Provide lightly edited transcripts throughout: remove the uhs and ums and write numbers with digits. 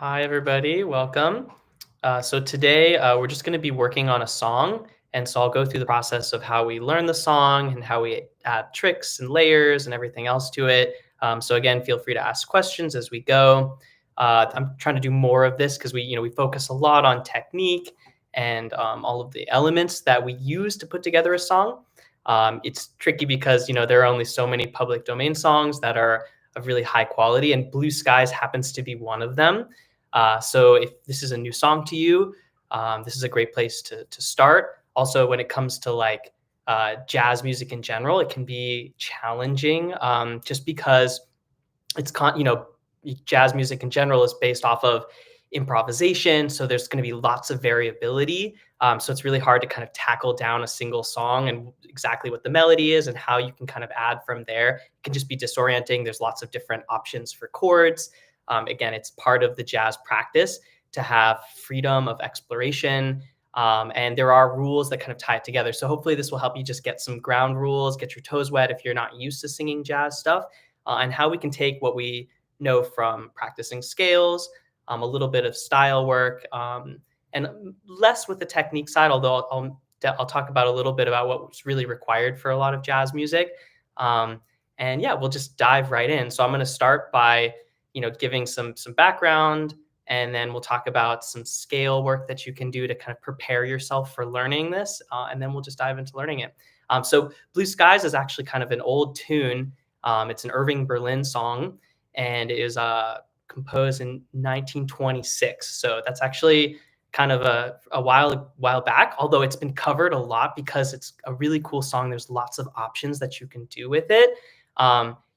Hi, everybody. Welcome. So today we're just going to be working on a song. And so I'll go through the process of how we learn the song and how we add tricks and layers and everything else to it. So again, feel free to ask questions as we go. I'm trying to do more of this because we focus a lot on technique and all of the elements that we use to put together a song. It's tricky because there are only so many public domain songs that are of really high quality, and Blue Skies happens to be one of them. So if this is a new song to you, this is a great place to start. Also, when it comes to like jazz music in general, it can be challenging just because jazz music in general is based off of improvisation. So there's going to be lots of variability. So it's really hard to kind of tackle down a single song and exactly what the melody is and how you can kind of add from there. It can just be disorienting. There's lots of different options for chords. Again, it's part of the jazz practice to have freedom of exploration. And there are rules that kind of tie it together. So hopefully this will help you just get some ground rules, get your toes wet if you're not used to singing jazz stuff, and how we can take what we know from practicing scales, a little bit of style work, and less with the technique side, although I'll talk about a little bit about what's really required for a lot of jazz music. And yeah, we'll just dive right in. So I'm going to start by giving some background, and then we'll talk about some scale work that you can do to kind of prepare yourself for learning this, and then we'll just dive into learning it. So Blue Skies is actually kind of an old tune. It's an Irving Berlin song, and it was composed in 1926. So that's actually kind of a while back, although it's been covered a lot because it's a really cool song. There's lots of options that you can do with it.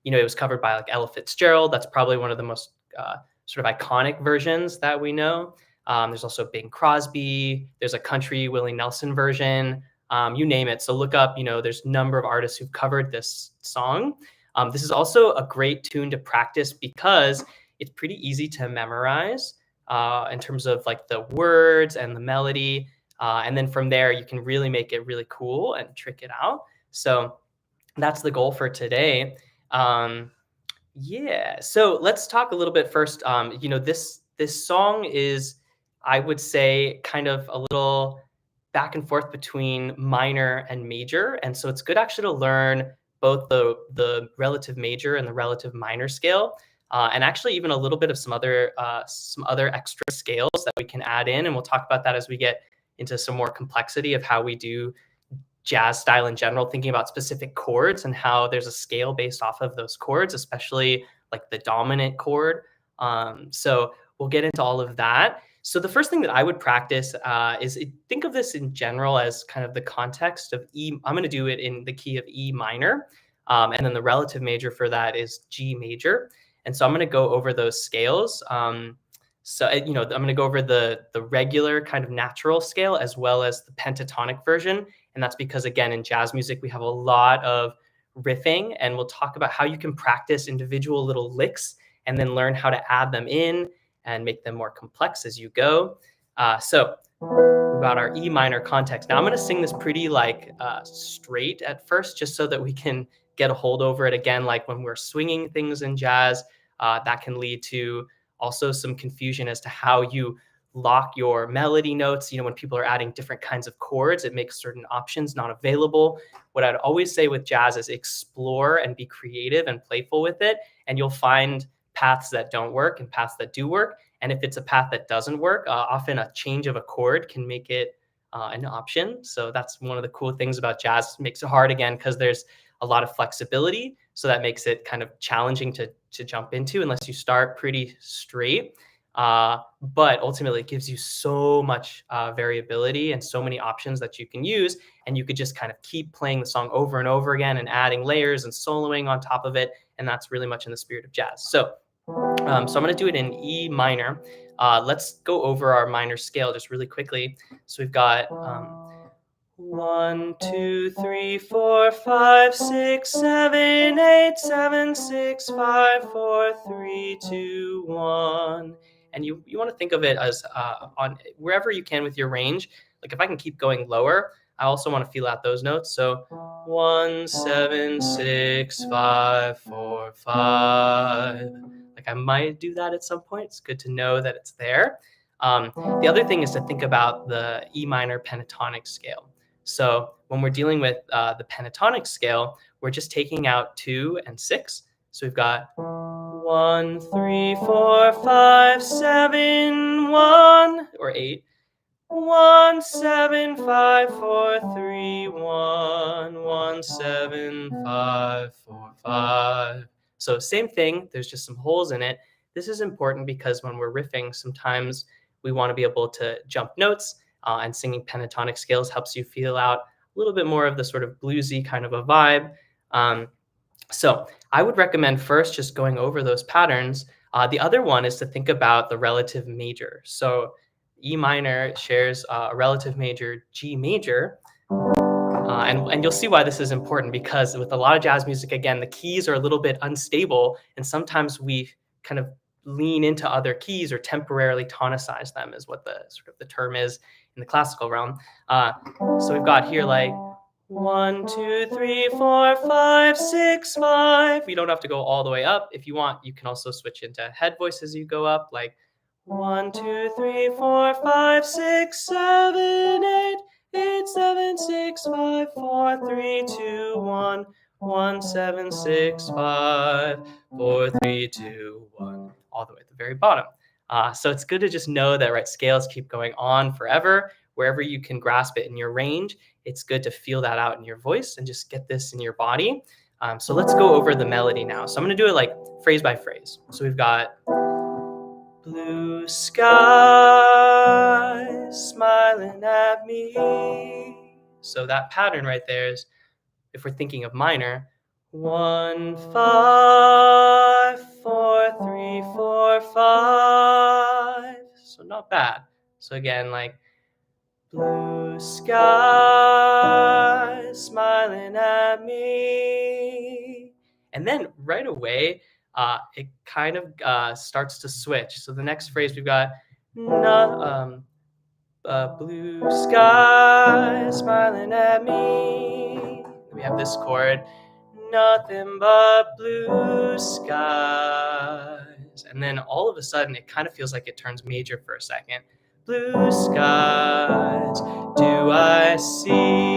It was covered by like Ella Fitzgerald. That's probably one of the most sort of iconic versions that we know. There's also Bing Crosby. There's a country Willie Nelson version. You name it. So look up, there's a number of artists who've covered this song. This is also a great tune to practice because it's pretty easy to memorize in terms of like the words and the melody. And then from there, you can really make it really cool and trick it out. So that's the goal for today. Yeah. So let's talk a little bit first. This song is, I would say, kind of a little back and forth between minor and major, and so it's good actually to learn both the relative major and the relative minor scale, and actually even a little bit of some other extra scales that we can add in, and we'll talk about that as we get into some more complexity of how we do jazz style in general, thinking about specific chords and how there's a scale based off of those chords, especially like the dominant chord. So we'll get into all of that. So the first thing that I would practice is think of this in general as kind of the context of E. I'm going to do it in the key of E minor. And then the relative major for that is G major. And so I'm going to go over those scales. I'm going to go over the regular kind of natural scale as well as the pentatonic version. And that's because, again, in jazz music, we have a lot of riffing, and we'll talk about how you can practice individual little licks and then learn how to add them in and make them more complex as you go. So we've got our E minor context. Now I'm going to sing this pretty straight at first, just so that we can get a hold over it. Again, like when we're swinging things in jazz, that can lead to also some confusion as to how you lock your melody notes. When people are adding different kinds of chords, it makes certain options not available. What I'd always say with jazz is explore and be creative and playful with it, and you'll find paths that don't work and paths that do work. And if it's a path that doesn't work, often a change of a chord can make it an option. So that's one of the cool things about jazz. It makes it hard, again, because there's a lot of flexibility. So that makes it kind of challenging to jump into unless you start pretty straight. But ultimately, it gives you so much variability and so many options that you can use. And you could just kind of keep playing the song over and over again and adding layers and soloing on top of it. And that's really much in the spirit of jazz. So I'm going to do it in E minor. Let's go over our minor scale just really quickly. So we've got 1, 2, 3, 4, 5, 6, 7, 8, 7, 6, 5, 4, 3, 2, 1. And you want to think of it as on wherever you can with your range. Like if I can keep going lower, I also want to feel out those notes. So 1, 7, 6, 5, 4, 5. Like Like I might do that at some point. It's good to know that it's there. The other thing is to think about the E minor pentatonic scale. So when we're dealing with the pentatonic scale, we're just taking out 2 and 6. So we've got 1, 3, 4, 5, 7, 1, or 8. 1, 7, 5, 4, 3, 1, 1, 7, 5, 4, 5. So same thing, there's just some holes in it. This is important because when we're riffing, sometimes we want to be able to jump notes, and singing pentatonic scales helps you feel out a little bit more of the sort of bluesy kind of a vibe. So I would recommend first just going over those patterns. The other one is to think about the relative major. So E minor shares a relative major G major. And you'll see why this is important, because with a lot of jazz music, again, the keys are a little bit unstable, and sometimes we kind of lean into other keys or temporarily tonicize them, is what the sort of the term is in the classical realm. So we've got here like 1, 2, 3, 4, 5, 6, 5. You don't have to go all the way up. If you want, you can also switch into head voice as you go up, like 1, 2, 3, 4, 5, 6, 7, 8. 8, 7, 6, 5, 4, 3, 2, 1, 1, 7, 6, 5, 4, 3, 2, 1, all the way at the very bottom. So it's good to just know that, right, scales keep going on forever. Wherever you can grasp it in your range, it's good to feel that out in your voice and just get this in your body. So let's go over the melody now. So I'm going to do it like phrase by phrase. So we've got blue sky smiling at me. So that pattern right there is, if we're thinking of minor, 1, 5, 4, 3, 4, 5. So not bad. So again, like blue sky smiling at me. And then right away, it kind of starts to switch. So the next phrase we've got, blue sky smiling at me. We have this chord, nothing but blue skies. And then all of a sudden, it kind of feels like it turns major for a second. Blue skies, do I see?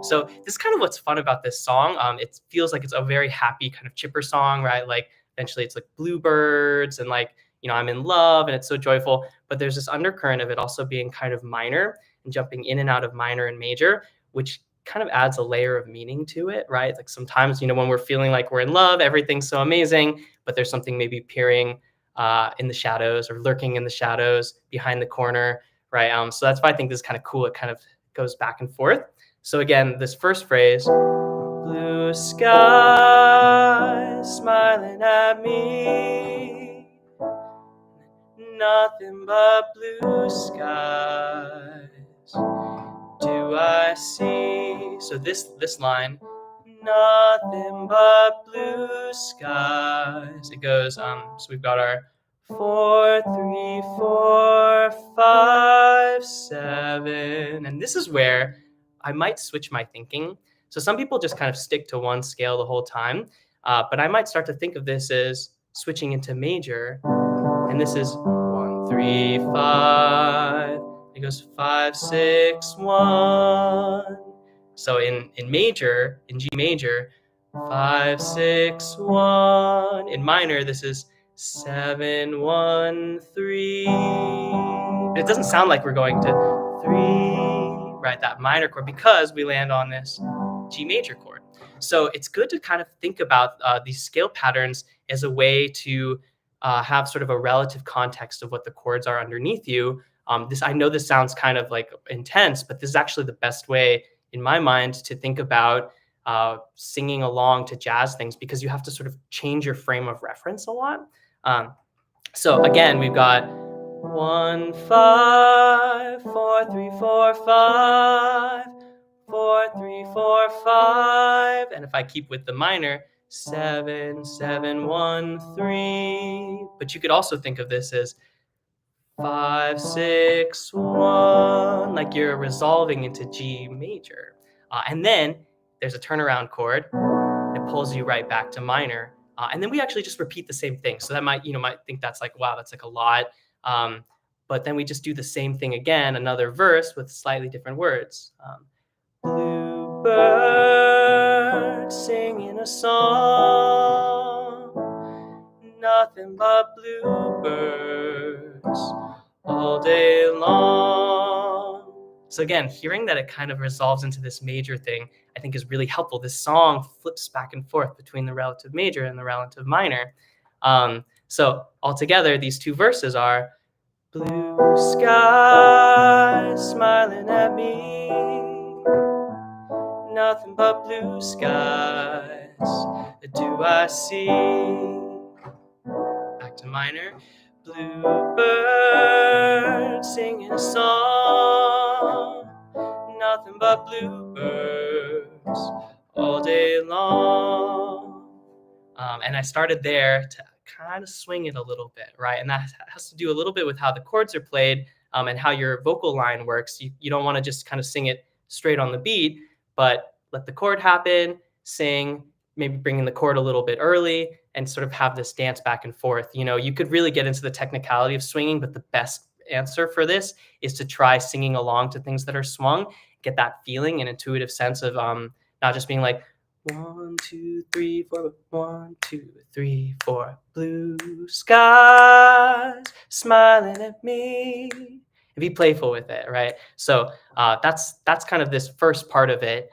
So this is kind of what's fun about this song. It feels like it's a very happy kind of chipper song, right? Like eventually it's like bluebirds and like, I'm in love and it's so joyful. But there's this undercurrent of it also being kind of minor and jumping in and out of minor and major, which kind of adds a layer of meaning to it, right? Like sometimes, when we're feeling like we're in love, everything's so amazing, but there's something maybe peering in the shadows or lurking in the shadows behind the corner, right? So that's why I think this is kind of cool. It kind of goes back and forth. So again, this first phrase, blue sky smiling at me, nothing but blue skies do I see. So this line, nothing but blue skies. It goes, so we've got our 4, 3, 4, 5, 7. And this is where I might switch my thinking. So some people just kind of stick to one scale the whole time. But I might start to think of this as switching into major. And this is 1, 3, 5. It goes 5, 6, 1. So in major, in G major, 5, 6, 1. In minor, this is 7, 1, 3. But it doesn't sound like we're going to 3, right? That minor chord, because we land on this G major chord. So it's good to kind of think about these scale patterns as a way to have sort of a relative context of what the chords are underneath you. I know this sounds kind of like intense, but this is actually the best way in my mind to think about singing along to jazz things, because you have to sort of change your frame of reference a lot. So again, we've got 1, 5, 4, 3, 4, 5, 4, 3, 4, 5. And if I keep with the minor, 7, 7, 1, 3. But you could also think of this as 5, 6, 1, like you're resolving into G major. And then there's a turnaround chord. It pulls you right back to minor And then we actually just repeat the same thing. So that might think that's like, wow, that's like a lot. Um, but then we just do the same thing again, another verse with slightly different words. Bluebird singing a song, nothing but bluebirds all day long. So again, hearing that it kind of resolves into this major thing, I think is really helpful. This song flips back and forth between the relative major and the relative minor. So altogether, these two verses are blue sky smiling at me, nothing but blue skies do I see. Back to minor. Bluebird singing a song, nothing but bluebirds all day long. And I started there to kind of swing it a little bit, right? And that has to do a little bit with how the chords are played, and how your vocal line works. You don't want to just kind of sing it straight on the beat, but let the chord happen, sing, maybe bring in the chord a little bit early, and sort of have this dance back and forth. You could really get into the technicality of swinging, but the best answer for this is to try singing along to things that are swung, get that feeling and intuitive sense of not just being like 1, 2, 3, 4, 1, 2, 3, 4, blue skies smiling at me. And be playful with it, right? So that's kind of this first part of it.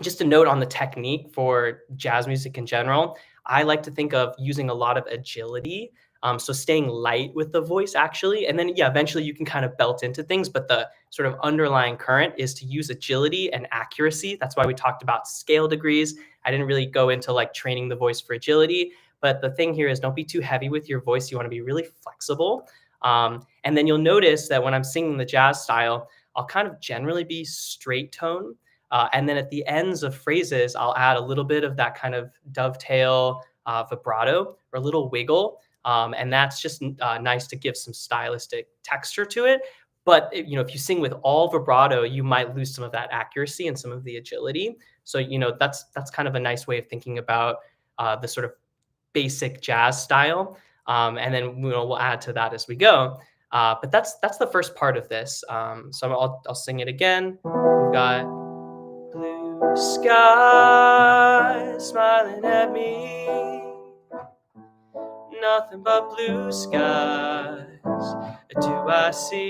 Just a note on the technique for jazz music in general. I like to think of using a lot of agility. So staying light with the voice actually, and then eventually you can kind of belt into things, but the sort of underlying current is to use agility and accuracy. That's why we talked about scale degrees. I didn't really go into like training the voice for agility, but the thing here is don't be too heavy with your voice. You want to be really flexible. And then you'll notice that when I'm singing the jazz style, I'll kind of generally be straight tone. And then at the ends of phrases, I'll add a little bit of that kind of dovetail, vibrato, or a little wiggle. And that's just nice to give some stylistic texture to it. But if you sing with all vibrato, you might lose some of that accuracy and some of the agility. So that's kind of a nice way of thinking about the sort of basic jazz style. And then we'll add to that as we go. But that's the first part of this. So I'll sing it again. We've got blue sky smiling at me, nothing but blue skies do I see.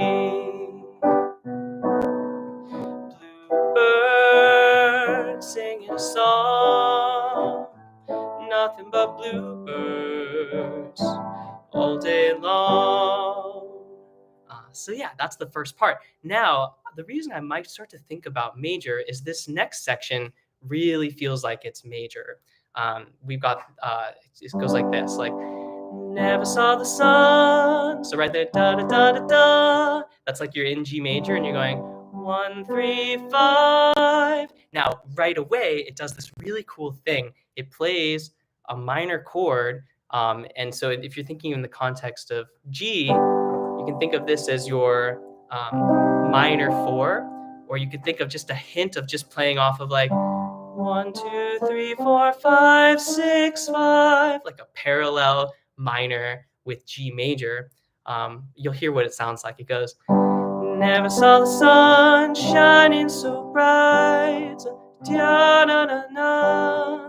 Bluebird singing a song, nothing but bluebirds all day long. So that's the first part. Now, the reason I might start to think about major is this next section really feels like it's major. We've got, it goes like this, like, never saw the sun. So right there, da da da da da. That's like you're in G major and you're going 1, 3, 5. Now, right away, it does this really cool thing. It plays a minor chord. And so if you're thinking in the context of G, you can think of this as your minor 4, or you could think of just a hint of just playing off of like 1, 2, 3, 4, 5, 6, 5, like a parallel minor with G major. You'll hear what it sounds like. It goes, never saw the sun shining so bright.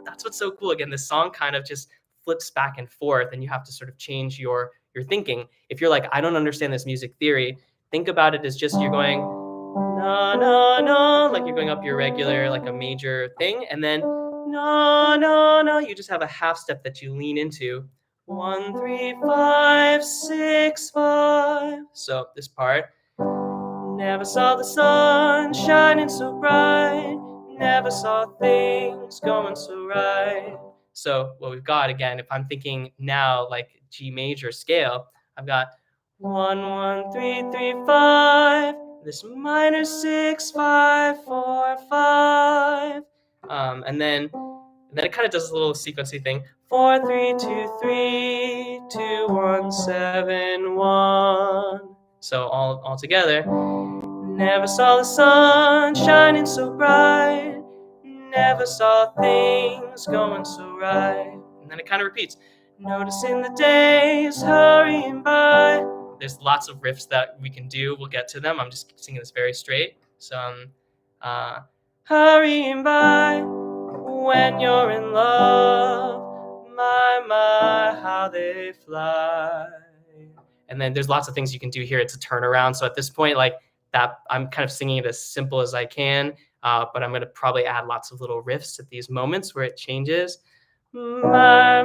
That's what's so cool. Again, this song kind of just flips back and forth, and you have to sort of change your thinking. If you're like, I don't understand this music theory, think about it as just you're going no no no, like you're going up your regular like a major thing, and then no no no, you just have a half step that you lean into 1, 3, 5, 6, 5. So this part, never saw the sun shining so bright, never saw things going so right. So what we've got, again, if I'm thinking now like G major scale, I've got 1, 1, 3, 3, 5, this minor 6, 5, 4, 5, and then it kind of does a little sequencey thing. 4, 3, 2, 3, 2, 1, 7, 1. So all together. Never saw the sun shining so bright, never saw things going so right. And then it kind of repeats. Noticing the days hurrying by. There's lots of riffs that we can do. We'll get to them. I'm just singing this very straight. So, hurrying by when you're in love, my, how they fly. And then there's lots of things you can do here. It's a turnaround. So at this point, like that, I'm kind of singing it as simple as I can, but I'm going to probably add lots of little riffs at these moments where it changes. My,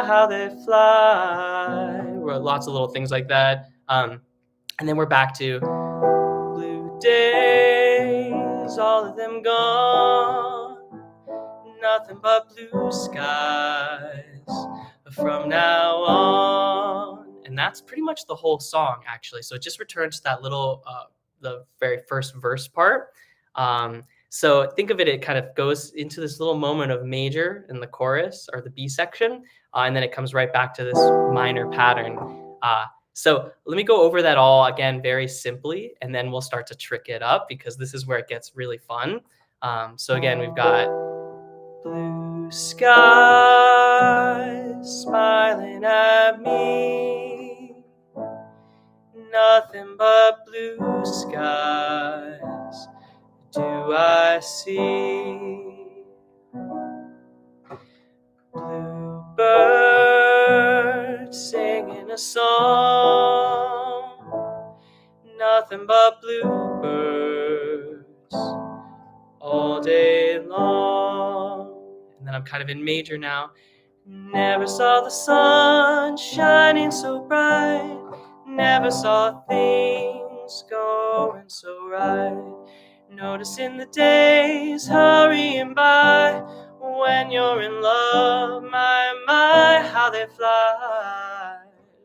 how they fly. Lots of little things like that. And then we're back to blue days, all of them gone, nothing but blue skies from now on. And that's pretty much the whole song, actually. So it just returns to that little, the very first verse part. So think of it, it kind of goes into this little moment of major in the chorus or the B section, and then it comes right back to this minor pattern. So let me go over that all again very simply, and then we'll start to trick it up because this is where it gets really fun. So again, we've got blue skies smiling at me, nothing but blue skies do I see. Bluebird singing a song, nothing but bluebirds all day long. And then I'm kind of in major now. Never saw the sun shining so bright, never saw things going so right. Noticing the days hurrying by when you're in love, my, how they fly.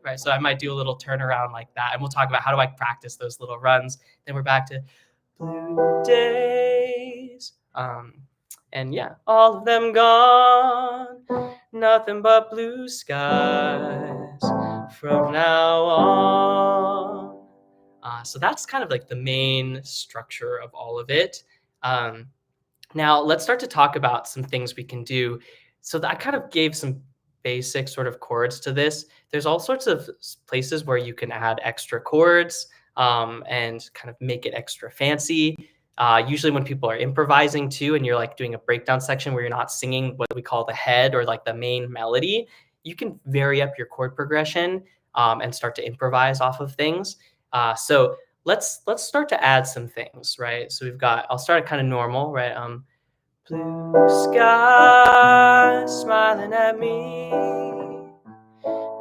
Right, so I might do a little turnaround like that, and we'll talk about how do I practice those little runs. Then we're back to blue days. And yeah, all of them gone, nothing but blue skies from now on. So that's kind of like the main structure of all of it. Now let's start to talk about some things we can do. So that kind of gave some basic sort of chords to this. There's all sorts of places where you can add extra chords and kind of make it extra fancy. Usually when people are improvising too, and you're like doing a breakdown section where you're not singing what we call the head or like the main melody, you can vary up your chord progression and start to improvise off of things. So let's start to add some things, right? So we've got, I'll start kind of normal, right? Blue sky smiling at me,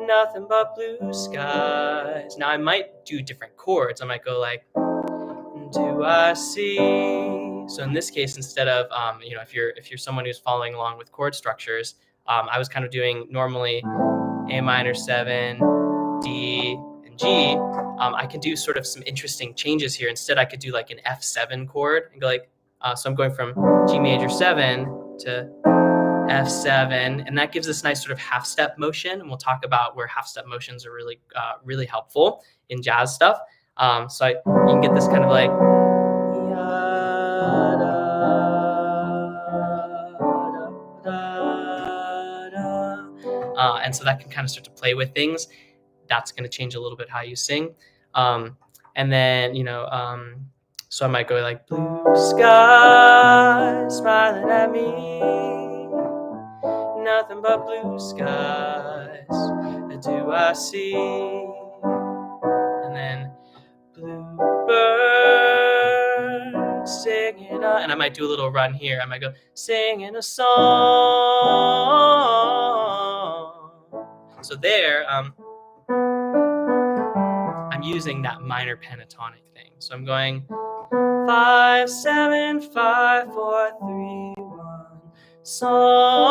nothing but blue skies. Now I might do different chords. I might go like, do I see? So in this case, instead of if you're someone who's following along with chord structures, I was kind of doing normally A minor 7, D, and G. I can do sort of some interesting changes here. Instead, I could do like an F7 chord and go like, so I'm going from G major 7 to F7, and that gives this nice sort of half step motion. And we'll talk about where half step motions are really, really helpful in jazz stuff. So you can get this kind of like, and so that can kind of start to play with things. That's going to change a little bit how you sing. And then, so I might go like, blue sky smiling at me, nothing but blue skies do I see. And then bluebird singing, and I might do a little run here. I might go singing a song. So there, I'm using that minor pentatonic thing. So I'm going 5, 7, 5, 4, 3, 1, song.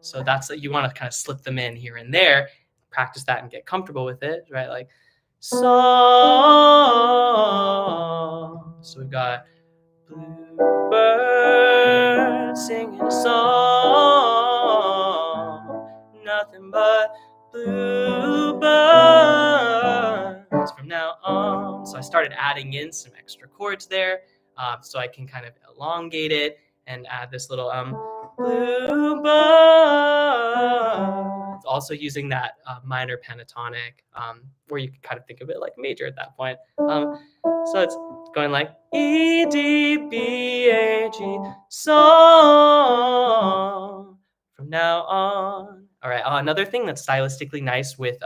So that's, you want to kind of slip them in here and there, practice that and get comfortable with it, right? Like song. So we've got bluebird singing a song, nothing but bluebirds from now on. So I started adding in some extra chords there, so I can kind of elongate it and add this little bluebird. Also using that minor pentatonic, where you can kind of think of it like major at that point. So it's going like E, D, B, A, G, song from now on. All right. Another thing that's stylistically nice with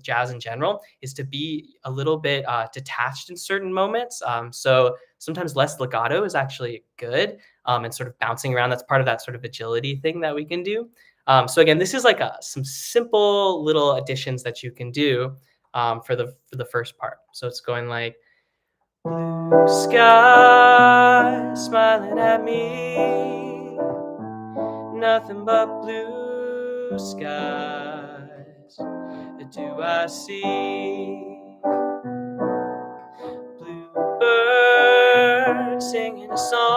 jazz in general is to be a little bit detached in certain moments. So sometimes less legato is actually good, and sort of bouncing around. That's part of that sort of agility thing that we can do. So again, this is like some simple little additions that you can do for the first part. So it's going like blue sky smiling at me, nothing but blue skies do I see. Bluebird singing a song,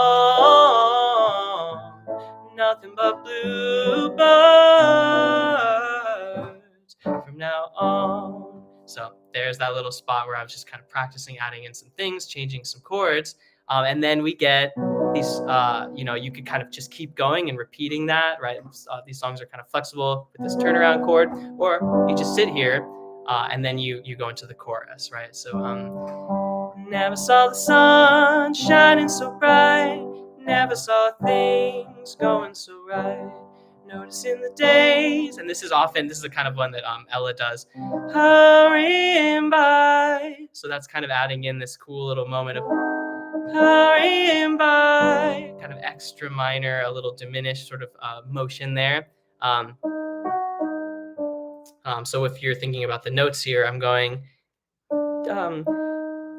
nothing but bluebirds from now on. So there's that little spot where I was just kind of practicing adding in some things, changing some chords. And then we get these, you could kind of just keep going and repeating that, right? These songs are kind of flexible with this turnaround chord, or you just sit here and then you go into the chorus, right? So never saw the sun shining so bright, never saw things going so right, noticing the days, and this is the kind of one that Ella does, hurrying by. So that's kind of adding in this cool little moment of hurrying by, kind of extra minor, a little diminished sort of motion there. So if you're thinking about the notes here, I'm going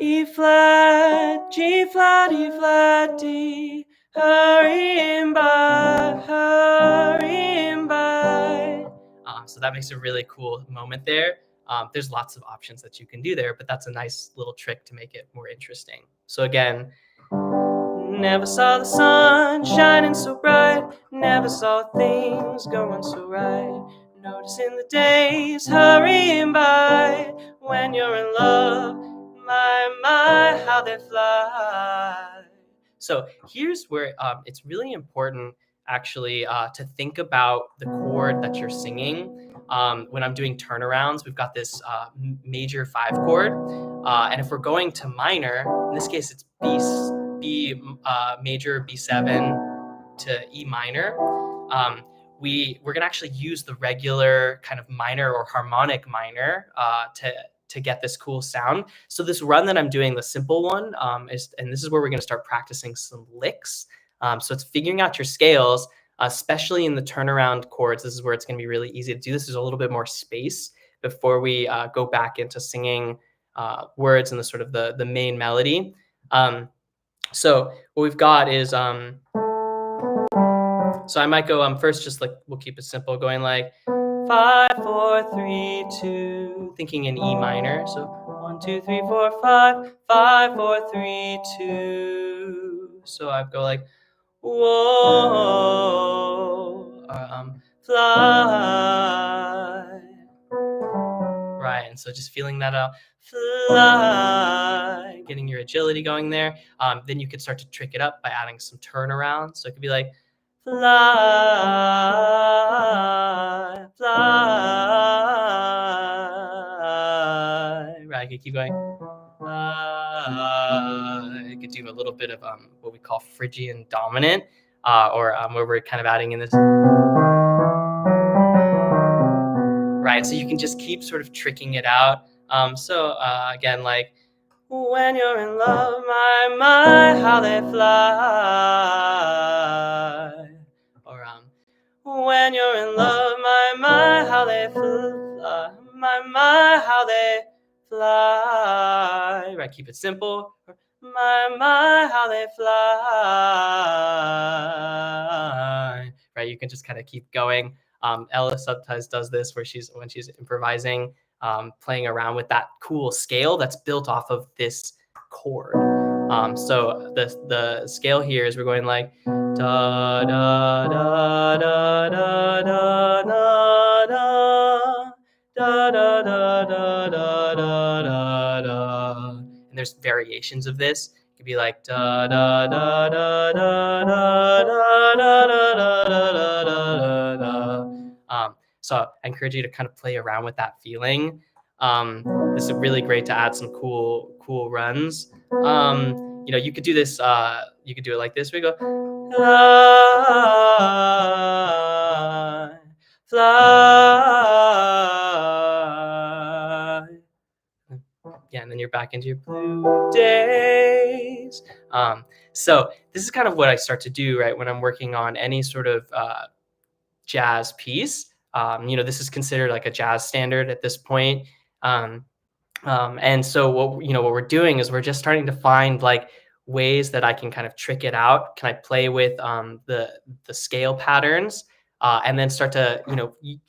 E flat, G flat, E flat, D, hurrying by, hurrying by. So that makes a really cool moment there. There's lots of options that you can do there, but that's a nice little trick to make it more interesting. So again, never saw the sun shining so bright, never saw things going so right, noticing the days hurrying by, when you're in love, my, how they fly. So here's where it's really important actually to think about the chord that you're singing. When I'm doing turnarounds, we've got this major 5 chord, and if we're going to minor, in this case it's B major, B7 to E minor, we're gonna actually use the regular kind of minor or harmonic minor to get this cool sound. So this run that I'm doing, the simple one, and this is where we're gonna start practicing some licks. So it's figuring out your scales, especially in the turnaround chords. This is where it's gonna be really easy to do this. There's a little bit more space before we go back into singing words and the sort of the main melody. So what we've got is, so I might go first, just like, we'll keep it simple, going like 5, 4, 3, 2, thinking in E minor. So 1, 2, 3, 4, 5, 5, 4, 3, 2. So I go like, whoa, fly. Right, and so just feeling that fly, getting your agility going there. Then you could start to trick it up by adding some turnaround. So it could be like fly, fly. Right, I could keep going. I could do a little bit of what we call Phrygian dominant, or where we're kind of adding in this. Right, so you can just keep sort of tricking it out. So again, like, when you're in love, my, how they fly. Or when you're in love, my, how they fly. My, how they fly. Right, keep it simple. My, how they fly. Right, you can just kind of keep going. Ella sometimes does this when she's improvising, playing around with that cool scale that's built off of this chord. So the scale here is we're going like da da da da da da da da da da da da da da. And there's variations of this. It could be like da da da da da da da da da da So I encourage you to kind of play around with that feeling. This is really great to add some cool runs. You could do this. You could do it like this. We go fly, fly. Yeah, and then you're back into your blue days. So this is kind of what I start to do, right, when I'm working on any sort of jazz piece. This is considered like a jazz standard at this point. Um, and so what we're doing is we're just starting to find like ways that I can kind of trick it out. Can I play with the scale patterns, and then start to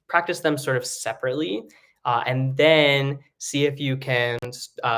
practice them sort of separately, and then see if you can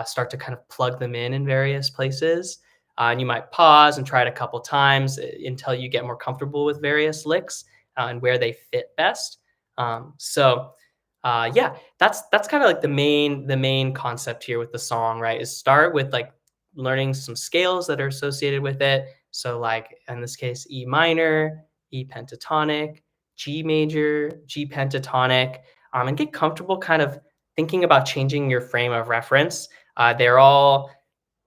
start to kind of plug them in various places. And you might pause and try it a couple times until you get more comfortable with various licks and where they fit best. Yeah, that's kind of like the main concept here with the song, right? Is start with like learning some scales that are associated with it. So like in this case, E minor, E pentatonic, G major, G pentatonic, and get comfortable kind of thinking about changing your frame of reference. They're all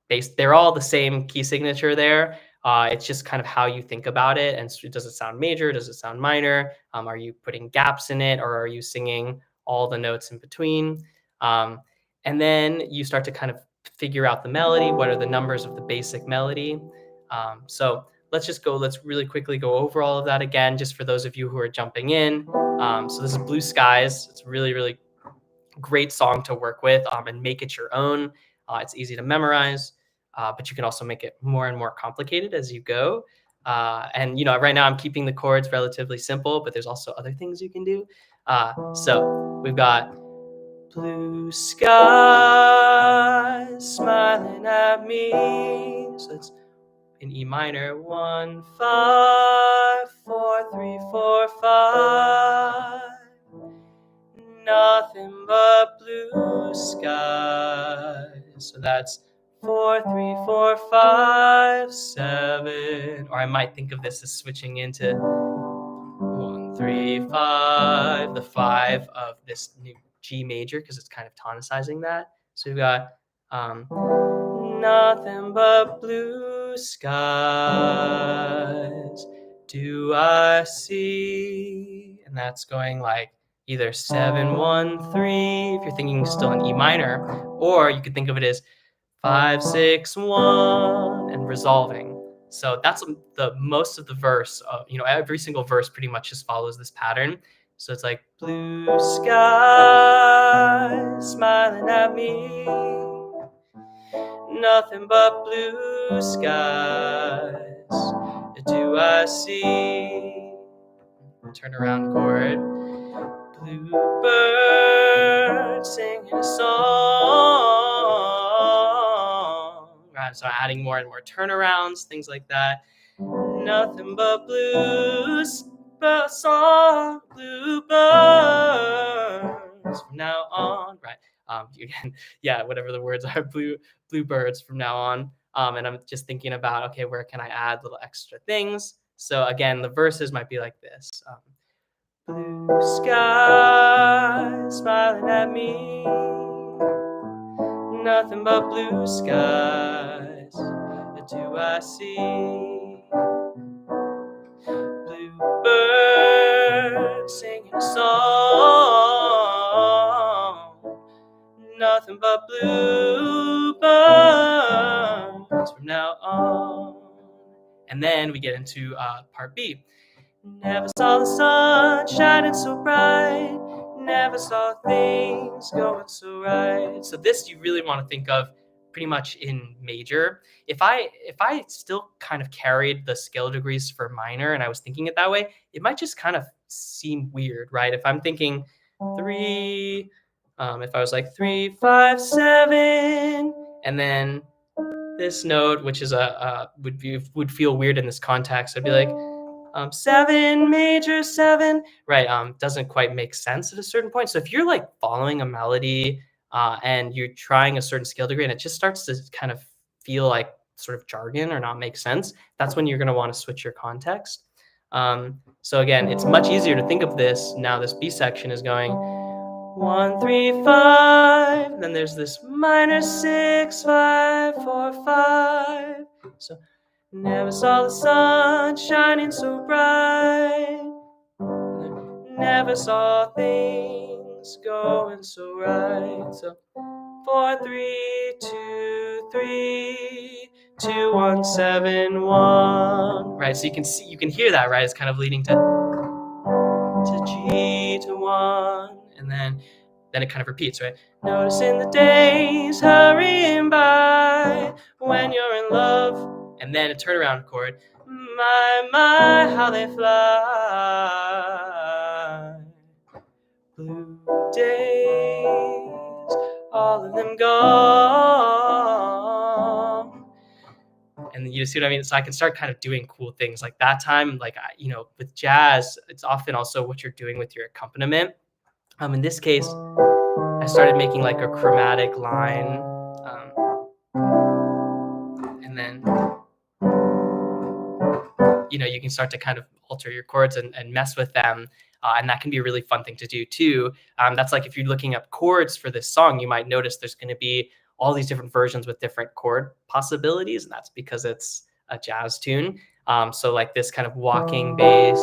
the same key signature there. It's just kind of how you think about it. And does it sound major? Does it sound minor? Are you putting gaps in it, or are you singing all the notes in between? Um, and then you start to kind of figure out the melody. What are the numbers of the basic melody? So let's really quickly go over all of that again, just for those of you who are jumping in. So this is Blue Skies. It's really, really great song to work with, and make it your own. It's easy to memorize, but you can also make it more and more complicated as you go. And right now I'm keeping the chords relatively simple, but there's also other things you can do. So we've got blue skies smiling at me. So it's in E minor, 1 5 4 3 4 5. Nothing but blue skies. So that's 4 3 4 5 7. Or I might think of this as switching into 1 3 5, the 5 of this new G major, because it's kind of tonicizing that. So we've got nothing but blue skies do I see. And that's going like either 7 1 3 if you're thinking still in E minor, or you could think of it as 5 6 1 and resolving. So that's the most of the verse. Every single verse pretty much just follows this pattern. So it's like blue sky smiling at me, nothing but blue skies do I see. Turnaround chord. Bluebird singing a song. Right, so adding more and more turnarounds, things like that. Nothing but blues, song, bluebirds from now on. Right. Again, yeah, whatever the words are, bluebirds from now on. And I'm just thinking about, okay, where can I add little extra things? So again, the verses might be like this. Blue sky smiling at me, nothing but blue skies do I see. Bluebird singing a song, nothing but bluebirds from now on. And then we get into part B. Never saw the sun shining so bright, never saw things going so right. So this you really want to think of pretty much in major. If I still kind of carried the scale degrees for minor and I was thinking it that way, it might just kind of seem weird, right? If I'm thinking 3, if I was like 3 5 7, and then this note, which is would feel weird in this context, I'd be like 7 major 7, right? Doesn't quite make sense at a certain point. So if you're like following a melody, and you're trying a certain scale degree and it just starts to kind of feel like sort of jargon or not make sense, that's when you're going to want to switch your context. So again, it's much easier to think of this now. This B section is going 1, 3, 5. And then there's this minor 6, 5, 4, 5. So never saw the sun shining so bright. Never saw things going so right. So 4, 3, 2, 3, 2, 1, 7, 1. Right. So you can hear that, right? It's kind of leading to G to 1, and then it kind of repeats, right? Noticing the days hurrying by when you're in love, and then a turnaround chord. My, how they fly. Blue days, all of them gone. And you see what I mean? So I can start kind of doing cool things like that time. Like, with jazz, it's often also what you're doing with your accompaniment. In this case, I started making like a chromatic line. And then, you can start to kind of alter your chords and mess with them. And that can be a really fun thing to do too. That's like if you're looking up chords for this song, you might notice there's going to be all these different versions with different chord possibilities. And that's because it's a jazz tune. So like this kind of walking bass,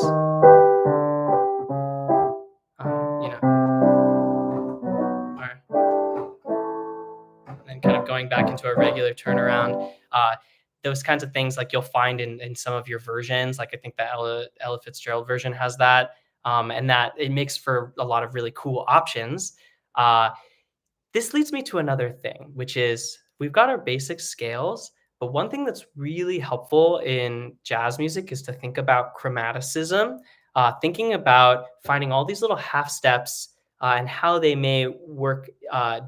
and kind of going back into a regular turnaround. Those kinds of things like you'll find in some of your versions. Like I think the Ella Fitzgerald version has that. And that it makes for a lot of really cool options. This leads me to another thing, which is we've got our basic scales, but one thing that's really helpful in jazz music is to think about chromaticism, thinking about finding all these little half steps and how they may work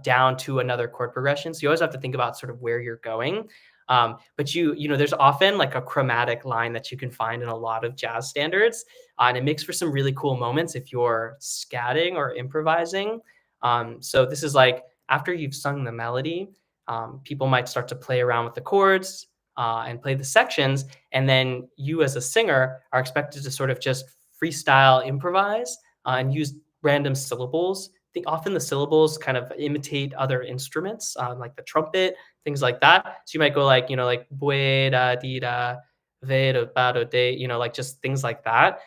down to another chord progression. So you always have to think about sort of where you're going. But there's often like a chromatic line that you can find in a lot of jazz standards. And it makes for some really cool moments if you're scatting or improvising. So this is like after you've sung the melody, people might start to play around with the chords and play the sections. And then you as a singer are expected to sort of just freestyle improvise and use random syllables. I think often the syllables kind of imitate other instruments, like the trumpet, things like that. So you might go like, like bue da di da, ve do ba do de, like just things like that.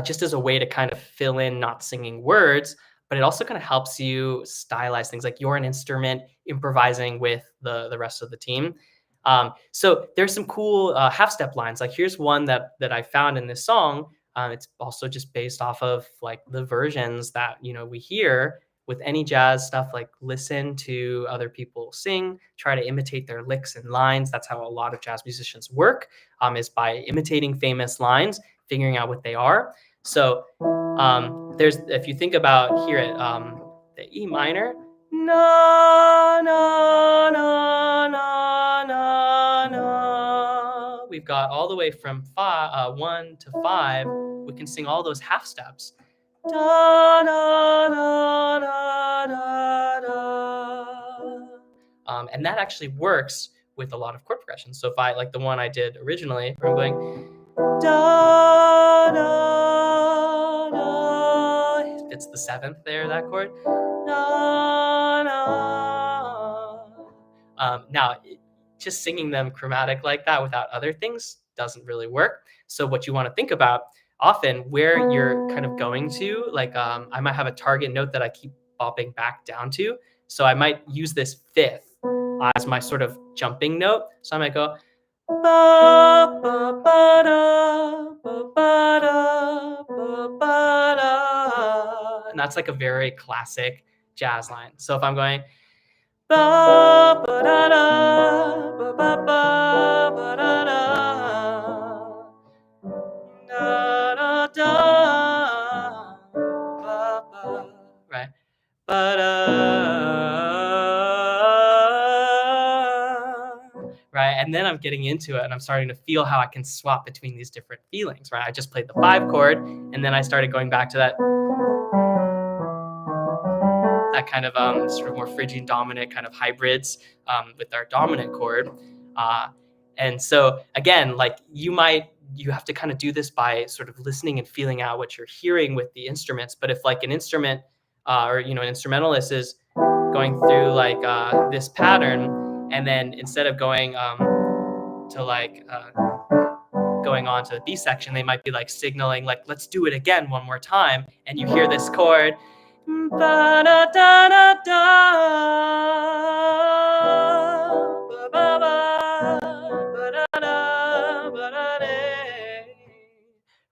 Just as a way to kind of fill in not singing words, but it also kind of helps you stylize things like you're an instrument improvising with the rest of the team. So there's some cool half step lines. Like here's one that I found in this song. It's also just based off of like the versions that, we hear with any jazz stuff, like listen to other people sing, try to imitate their licks and lines. That's how a lot of jazz musicians work, is by imitating famous lines, figuring out what they are. So if you think about here at the E minor, na, na, na, na, na, na. We've got all the way from 1 to 5. We can sing all those half steps. Da, da, da, da, da, da. And that actually works with a lot of chord progressions. So if I like the one I did originally, where I'm going da, da, da. It's the 7th there, that chord. Da, da. Now, just singing them chromatic like that without other things doesn't really work. So what you want to think about often where you're kind of going to, like I might have a target note that I keep bopping back down to. So I might use this 5th as my sort of jumping note. So I might go ba, ba, ba, da, ba, ba, da, ba, ba, da. And that's like a very classic jazz line. So if I'm going ba, ba, da, da, ba, ba, ba, ba, da, da, da, da, da, ba, ba, right? Ba, da, right? And then I'm getting into it and I'm starting to feel how I can swap between these different feelings, right? I just played the 5 chord and then I started going back to that kind of sort of more Phrygian dominant kind of hybrids with our dominant chord. And so again, like you might you have to kind of do this by sort of listening and feeling out what you're hearing with the instruments. But if like an instrument or an instrumentalist is going through like this pattern, and then instead of going to like going on to the B section, they might be like signaling like, let's do it again one more time. And you hear this chord,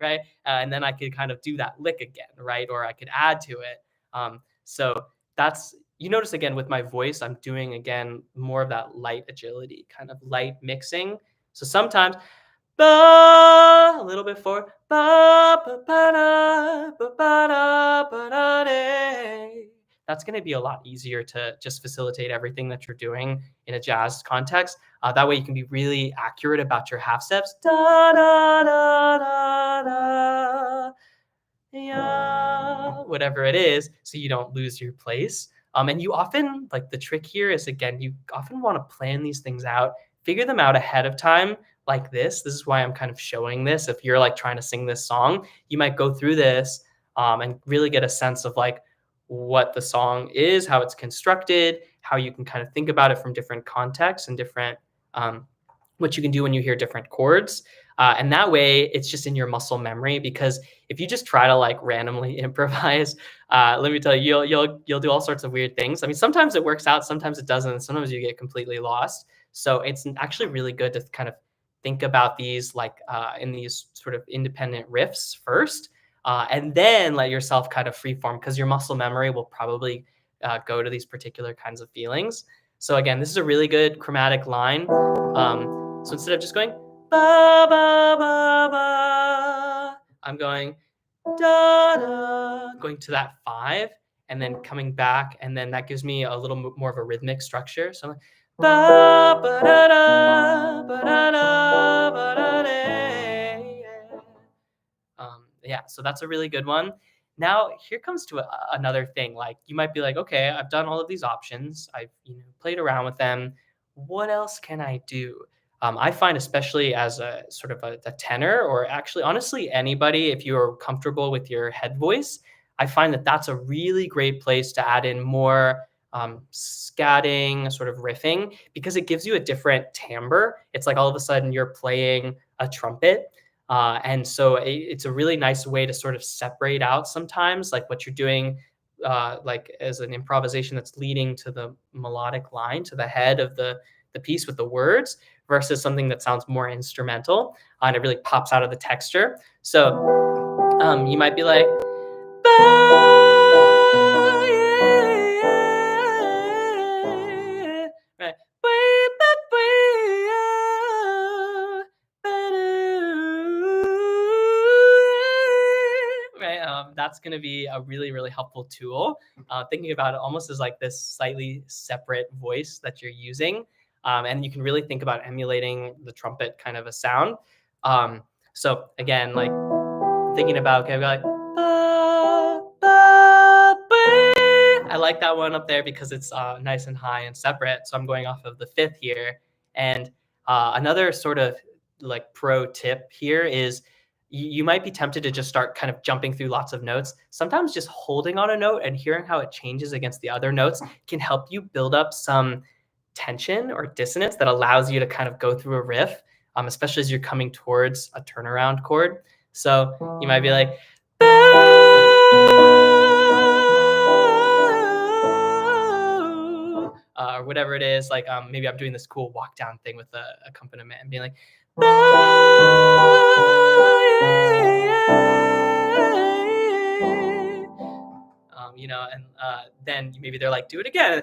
right? And then I could kind of do that lick again, right? Or I could add to it. So that's, you notice again with my voice, I'm doing again more of that light agility, kind of light mixing. So sometimes a little bit forward, that's going to be a lot easier to just facilitate everything that you're doing in a jazz context. That way you can be really accurate about your half steps. Da, da, da, da, da, yeah, whatever it is, so you don't lose your place. And you often, like the trick here is, again, you often want to plan these things out, figure them out ahead of time like this. This is why I'm kind of showing this. If you're like trying to sing this song, you might go through this and really get a sense of like what the song is, how it's constructed, how you can kind of think about it from different contexts and different, what you can do when you hear different chords. And that way it's just in your muscle memory, because if you just try to like randomly improvise, let me tell you, you'll do all sorts of weird things. I mean, sometimes it works out, sometimes it doesn't, and sometimes you get completely lost. So it's actually really good to kind of think about these like in these sort of independent riffs first, and then let yourself kind of freeform, because your muscle memory will probably go to these particular kinds of feelings. So again, this is a really good chromatic line. So instead of just going ba ba ba ba, I'm going da da, going to that 5, and then coming back, and then that gives me a little more of a rhythmic structure. So I'm like, ba ba da da ba da da ba da da. Yeah, so that's a really good one. Now here comes to another thing. Like you might be like, okay, I've done all of these options. I've played around with them. What else can I do? I find, especially as a sort of a tenor, or actually, honestly, anybody, if you're comfortable with your head voice, I find that that's a really great place to add in more scatting, sort of riffing, because it gives you a different timbre. It's like all of a sudden you're playing a trumpet. And so it's a really nice way to sort of separate out sometimes like what you're doing, like as an improvisation that's leading to the melodic line, to the head of the piece with the words, versus something that sounds more instrumental, and it really pops out of the texture. So you might be like, right, right. That's going to be a really, really helpful tool. Thinking about it almost as like this slightly separate voice that you're using. And you can really think about emulating the trumpet kind of a sound. So again, like thinking about, okay, like, I like that one up there because it's nice and high and separate. So I'm going off of the 5th here. And another sort of like pro tip here is you might be tempted to just start kind of jumping through lots of notes. Sometimes just holding on a note and hearing how it changes against the other notes can help you build up some tension or dissonance that allows you to kind of go through a riff, especially as you're coming towards a turnaround chord. So you might be like, or whatever it is. Like maybe I'm doing this cool walk down thing with the accompaniment and being like, and then maybe they're like, do it again.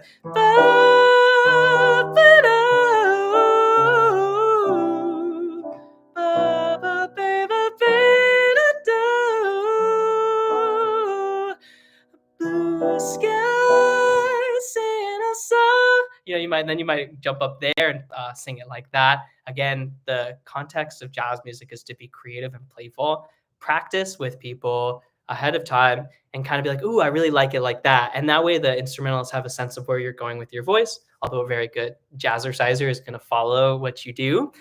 Blue skies in a song. You might jump up there and sing it like that. Again, the context of jazz music is to be creative and playful. Practice with people ahead of time and kind of be like, ooh, I really like it like that. And that way the instrumentalists have a sense of where you're going with your voice, although a very good jazzerciser is going to follow what you do.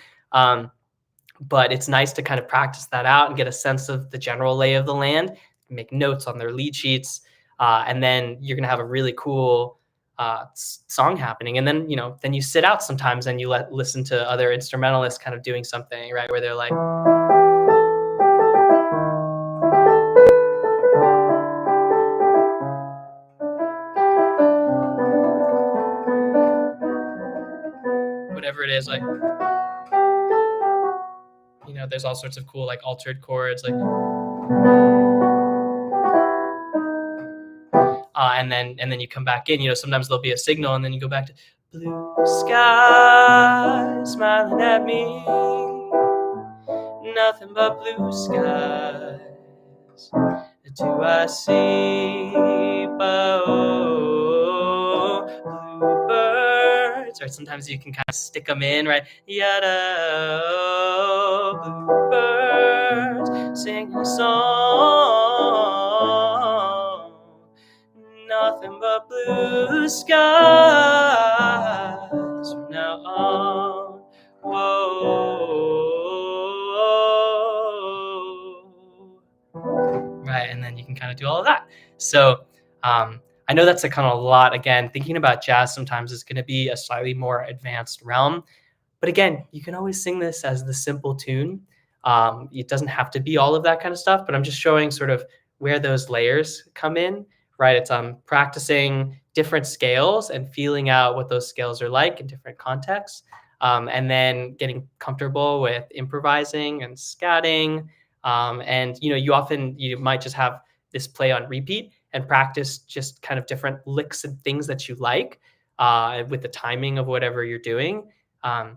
but it's nice to kind of practice that out and get a sense of the general lay of the land, make notes on their lead sheets, and then you're gonna have a really cool song happening. And then then you sit out sometimes and you listen to other instrumentalists kind of doing something, right, where they're like, whatever it is, like there's all sorts of cool like altered chords, like and then you come back in. Sometimes there'll be a signal, and then you go back to blue sky smiling at me, nothing but blue skies do I see, but blue birds. Right, sometimes you can kind of stick them in, right? Yada, blue birds singing a song, nothing but blue skies from now on. Whoa. Right, and then you can kind of do all of that. So I know that's a kind of a lot. Again, thinking about jazz sometimes is going to be a slightly more advanced realm. But again, you can always sing this as the simple tune. It doesn't have to be all of that kind of stuff, but I'm just showing sort of where those layers come in, right? It's practicing different scales and feeling out what those scales are like in different contexts, and then getting comfortable with improvising and scatting. And you might just have this play on repeat and practice just kind of different licks and things that you like with the timing of whatever you're doing. And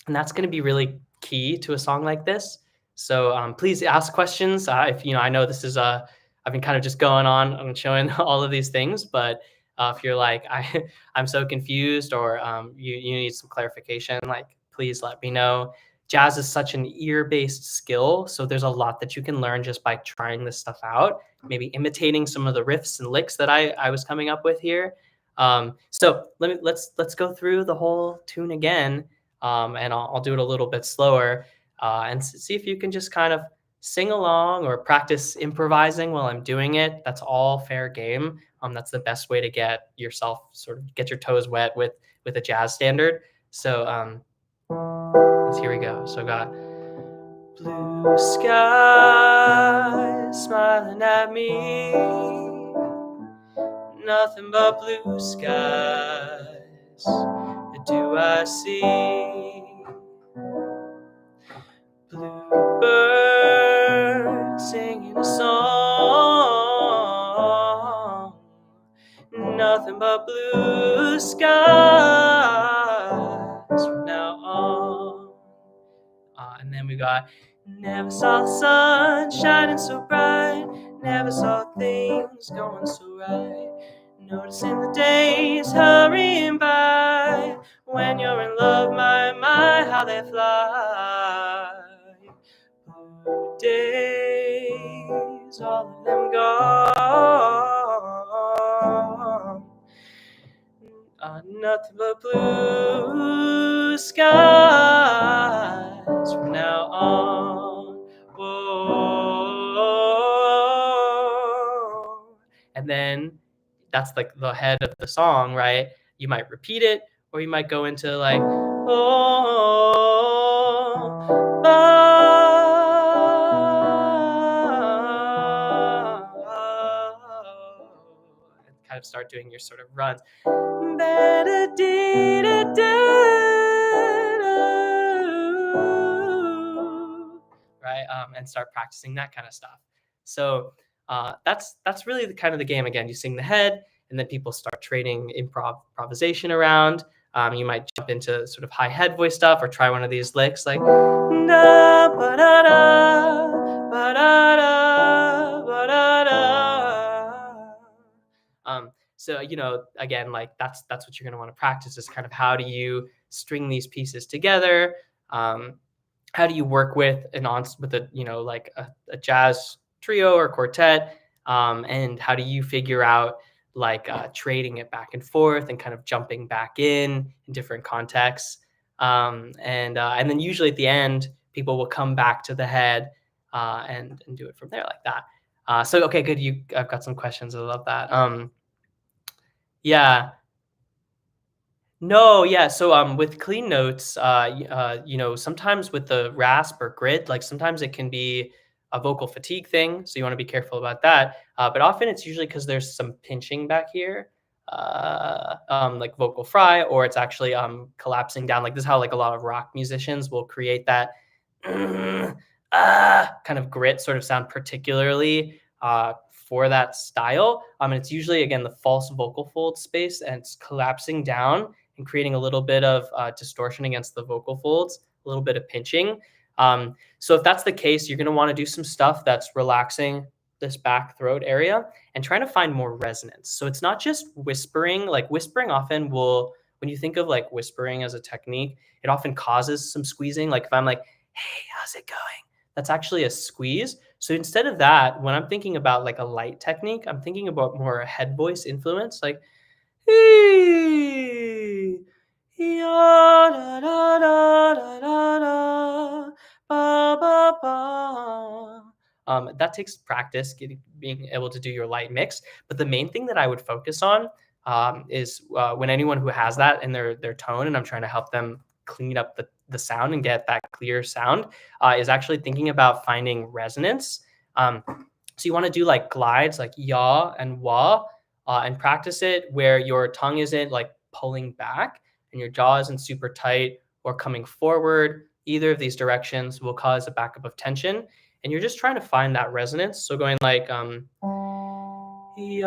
that's going to be really key to a song like this. So please ask questions. If I know this is I've been kind of just going on and showing all of these things, but if you're like I'm so confused, or you need some clarification, like please let me know. Jazz is such an ear-based skill, so there's a lot that you can learn just by trying this stuff out, maybe imitating some of the riffs and licks that I was coming up with here. So let's go through the whole tune again, and I'll do it a little bit slower, and see if you can just kind of sing along or practice improvising while I'm doing it. That's all fair game. That's the best way to get yourself get your toes wet with a jazz standard. So here we go. So I got blue sky smiling at me, nothing but blue skies do I see, blue birds singing a song, nothing but blue skies from now on. And then we got, never saw the sun shining so bright, never saw things going so right, noticing the days hurrying by, when you're in love, my, how they fly. Blue days, all of them gone, nothing but blue skies from now on. Whoa. And then that's like the head of the song, right? You might repeat it, or you might go into like, oh, and kind of start doing your sort of runs. Right, and start practicing that kind of stuff. So that's really the kind of the game. Again, you sing the head, and then people start trading improvisation around. You might jump into sort of high head voice stuff, or try one of these licks like da ba da da ba da da ba da da. So again, like that's what you're going to want to practice, is kind of how do you string these pieces together. How do you work with with a like a jazz trio or quartet, and how do you figure out like trading it back and forth and kind of jumping back in different contexts, and then usually at the end people will come back to the head and do it from there like that. So okay, good. I've got some questions. I love that. Yeah. No, yeah. So, with clean notes, sometimes with the rasp or grit, like sometimes it can be a vocal fatigue thing. So you want to be careful about that. But often it's usually because there's some pinching back here, like vocal fry, or it's actually collapsing down. Like this is how like a lot of rock musicians will create that kind of grit sort of sound, particularly for that style. And it's usually again the false vocal fold space, and it's collapsing down and creating a little bit of distortion against the vocal folds, a little bit of pinching. So if that's the case, you're going to want to do some stuff that's relaxing this back throat area and trying to find more resonance. So it's not just whispering. Like whispering often will, when you think of like whispering as a technique, it often causes some squeezing. Like if I'm like, hey, how's it going? That's actually a squeeze. So instead of that, when I'm thinking about like a light technique, I'm thinking about more head voice influence, like "Ee, ya, da, da, da, da, da, da, ba, ba, ba." That takes practice, being able to do your light mix. But the main thing that I would focus on is when anyone who has that in their tone, and I'm trying to help them clean up the sound and get that clear sound, is actually thinking about finding resonance. So you want to do like glides, like ya and wah, and practice it where your tongue isn't like pulling back and your jaw isn't super tight or coming forward. Either of these directions will cause a backup of tension, and you're just trying to find that resonance. So going like ya ya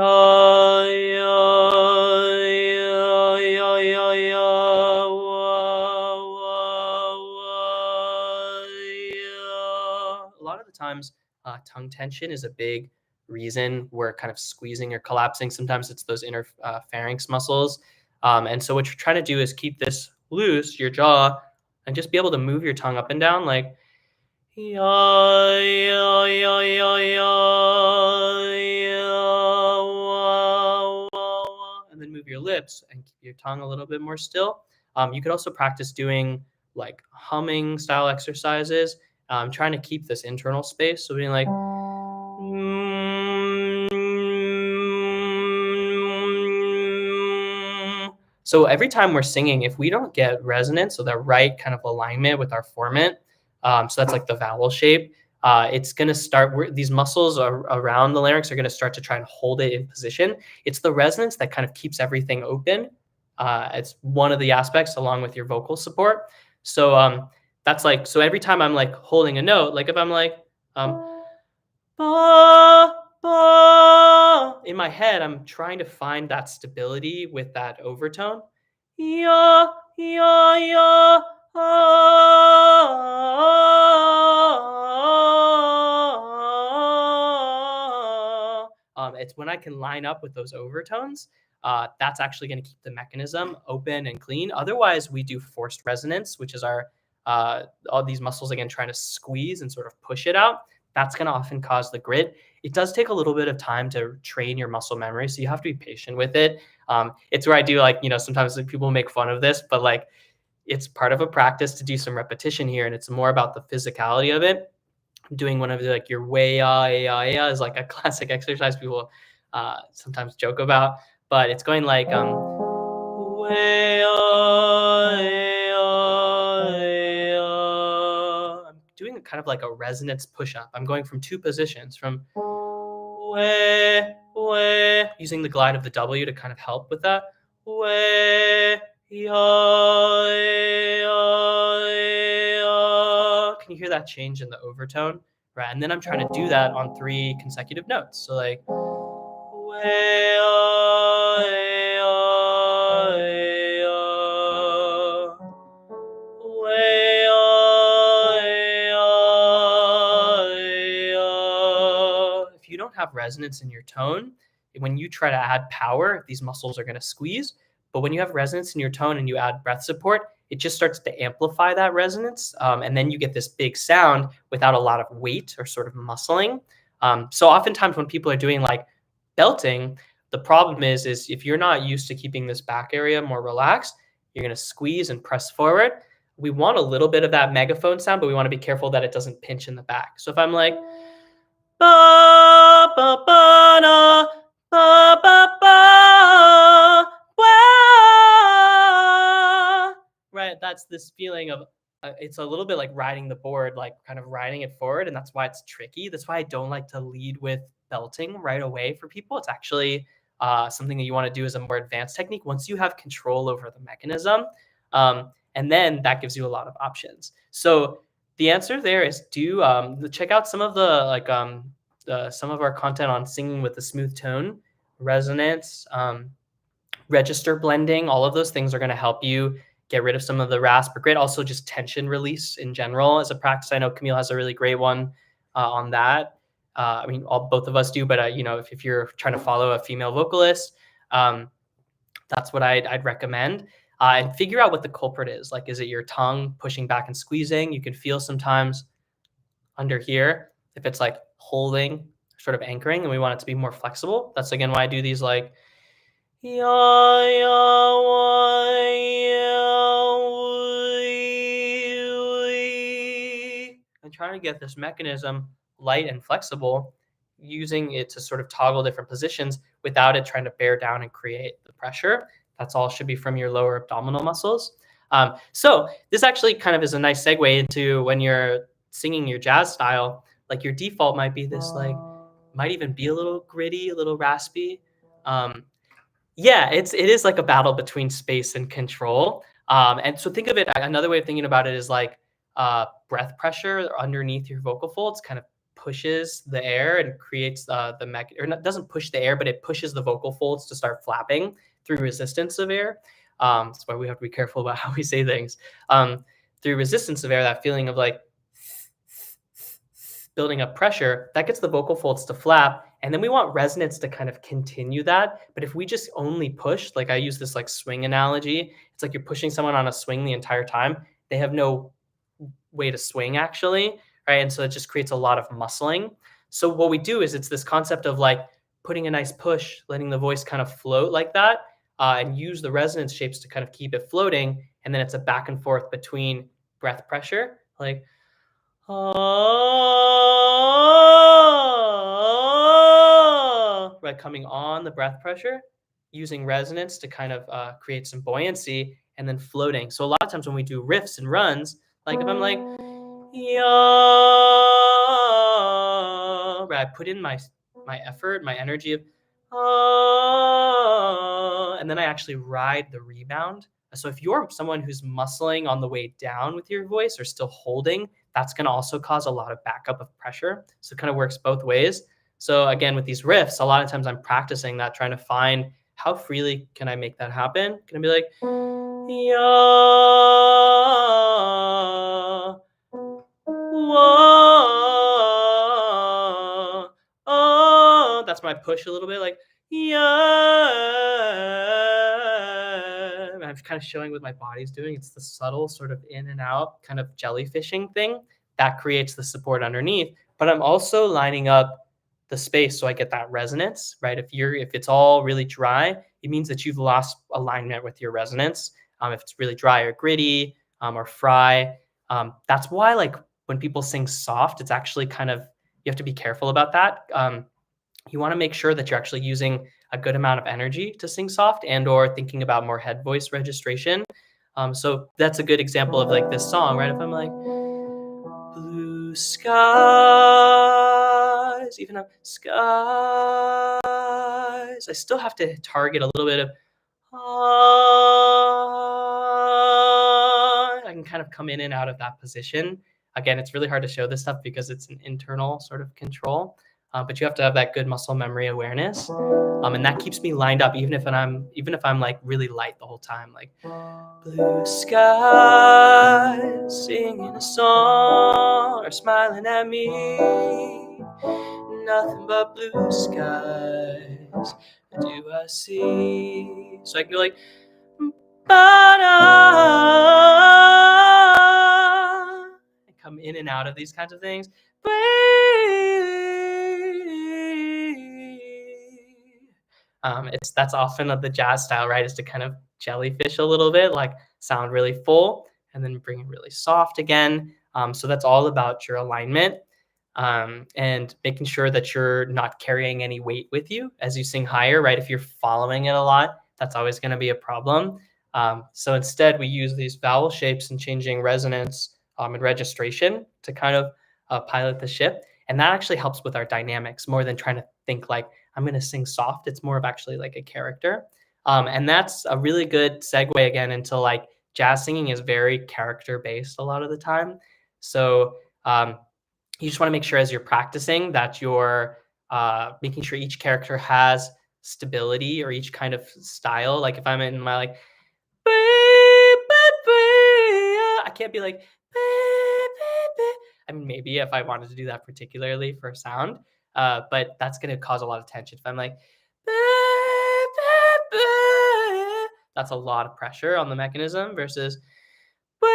ya ya ya wa wa wa ya. A lot of the times, tongue tension is a big reason we're kind of squeezing or collapsing. Sometimes it's those inner pharynx muscles. And so what you're trying to do is keep this loose, your jaw, and just be able to move your tongue up and down like ya ya ya ya ya wa, wa, wa, and then move your lips and keep your tongue a little bit more still. You could also practice doing like humming style exercises, trying to keep this internal space. So being like so every time we're singing, if we don't get resonance, so the right kind of alignment with our formant, so that's like the vowel shape, it's going to start, these muscles around the larynx are going to start to try and hold it in position. It's the resonance that kind of keeps everything open. It's one of the aspects along with your vocal support. So that's like, so every time I'm like holding a note, like if I'm like, ba, ba. In my head, I'm trying to find that stability with that overtone. Ya, ya, ya, ah. It's when I can line up with those overtones. That's actually going to keep the mechanism open and clean. Otherwise, we do forced resonance, which is our all these muscles again trying to squeeze and sort of push it out. That's going to often cause the grit. It does take a little bit of time to train your muscle memory, so you have to be patient with it. It's where I do like, sometimes people make fun of this, but like it's part of a practice to do some repetition here, and it's more about the physicality of it. Doing one of the, like your way is like a classic exercise people sometimes joke about, but it's going like way I'm doing kind of like a resonance push-up. I'm going from two positions, from way, using the glide of the W to kind of help with that. Way, can you hear that change in the overtone? Right, and then I'm trying to do that on 3 consecutive notes. So like way, if you don't have resonance in your tone, when you try to add power, these muscles are going to squeeze. But when you have resonance in your tone and you add breath support, it just starts to amplify that resonance. And then you get this big sound without a lot of weight or sort of muscling. So oftentimes when people are doing like belting, the problem is if you're not used to keeping this back area more relaxed, you're going to squeeze and press forward. we want a little bit of that megaphone sound, but we want to be careful that it doesn't pinch in the back. So if I'm like ba ba ba na ba ba ba wah, right, that's this feeling of it's a little bit like riding the board, like kind of riding it forward, and that's why it's tricky. That's why I don't like to lead with belting right away for people. It's actually something that you want to do as a more advanced technique once you have control over the mechanism, and then that gives you a lot of options. So the answer there is do check out some of the some of our content on singing with a smooth tone, resonance, register blending. All of those things are going to help you get rid of some of the rasp or grit. Also, just tension release in general as a practice. I know Camille has a really great one on that. I mean, both of us do, but you know, if you're trying to follow a female vocalist, that's what I'd recommend. And figure out what the culprit is. Like, is it your tongue pushing back and squeezing? You can feel sometimes under here if it's like holding, sort of anchoring, and we want it to be more flexible. That's again why I do these like ya ya wa ya wee. I'm trying to get this mechanism light and flexible, using it to sort of toggle different positions without it trying to bear down and create the pressure. That's all should be from your lower abdominal muscles. So this actually kind of is a nice segue into when you're singing your jazz style. Like your default might be this, like, might even be a little gritty, a little raspy. Yeah, it is like a battle between space and control. And so think of it, another way of thinking about it is like breath pressure underneath your vocal folds kind of pushes the air and creates the mech, or not, doesn't push the air, but it pushes the vocal folds to start flapping through resistance of air. That's why we have to be careful about how we say things. Through resistance of air, that feeling of like building up pressure, that gets the vocal folds to flap. And then we want resonance to kind of continue that. But if we just only push, like I use this like swing analogy, it's like you're pushing someone on a swing the entire time. They have no way to swing actually, right? And so it just creates a lot of muscling. So what we do is it's this concept of like putting a nice push, letting the voice kind of float like that, and use the resonance shapes to kind of keep it floating. And then it's a back and forth between breath pressure, like, right, coming on the breath pressure, using resonance to kind of create some buoyancy, and then floating. So a lot of times when we do riffs and runs, like if I'm like, yeah, right, I put in my effort, my energy of, and then I actually ride the rebound. So if you're someone who's muscling on the way down with your voice or still holding, that's going to also cause a lot of backup of pressure. So it kind of works both ways. So again, with these riffs, a lot of times I'm practicing that, trying to find how freely can I make that happen? Can I be like, yeah, whoa, oh, that's my push a little bit, like, yeah. I'm kind of showing what my body's doing. It's the subtle sort of in and out kind of jellyfishing thing that creates the support underneath. But I'm also lining up the space so I get that resonance, right? If it's all really dry, it means that you've lost alignment with your resonance. If it's really dry or gritty or fry, that's why like when people sing soft, it's actually kind of, you have to be careful about that. You want to make sure that you're actually using a good amount of energy to sing soft, and or thinking about more head voice registration. So that's a good example of like this song, right? If I'm like, blue skies, even up skies, I still have to target a little bit of, I can kind of come in and out of that position. Again, it's really hard to show this stuff because it's an internal sort of control, but you have to have that good muscle memory awareness, and that keeps me lined up even if I'm like really light the whole time, like blue skies singing a song or smiling at me, nothing but blue skies do I see. So I can go like, and come in and out of these kinds of things. That's often of the jazz style, right? Is to kind of jellyfish a little bit, like sound really full, and then bring it really soft again. So that's all about your alignment, and making sure that you're not carrying any weight with you as you sing higher, right? If you're following it a lot, that's always going to be a problem. So instead, we use these vowel shapes and changing resonance and registration to kind of pilot the ship. And that actually helps with our dynamics more than trying to think like, I'm going to sing soft. It's more of actually like a character. And that's a really good segue again into like jazz singing is very character based a lot of the time. So you just want to make sure as you're practicing that you're making sure each character has stability or each kind of style. Like if I'm in my like, I can't be like, I mean, maybe if I wanted to do that particularly for sound, but that's going to cause a lot of tension. If I'm like, that's a lot of pressure on the mechanism versus, blue,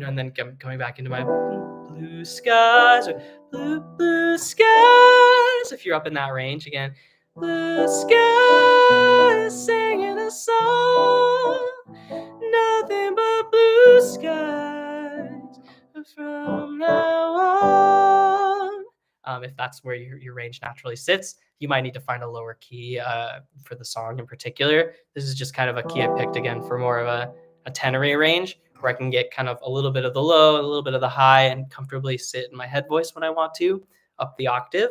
and then coming back into my blue skies or blue skies. If you're up in that range again, blue skies, singing a song, nothing but blue skies from now on. If that's where your range naturally sits, you might need to find a lower key for the song in particular. This is just kind of a key I picked again for more of a tenory range where I can get kind of a little bit of the low, a little bit of the high, and comfortably sit in my head voice when I want to, up the octave.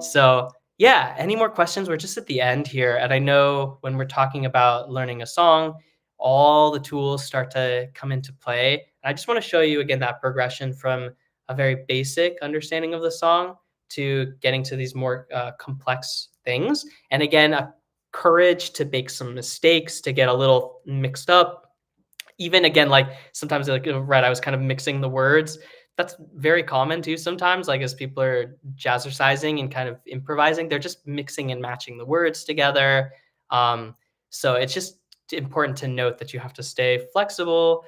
So yeah, any more questions? We're just at the end here. And I know when we're talking about learning a song, all the tools start to come into play. And I just want to show you again that progression from a very basic understanding of the song to getting to these more complex things. And again, a courage to make some mistakes, to get a little mixed up. Even again, like sometimes like right, I was kind of mixing the words. That's very common too sometimes, like as people are jazzercising and kind of improvising, they're just mixing and matching the words together. So it's just important to note that you have to stay flexible,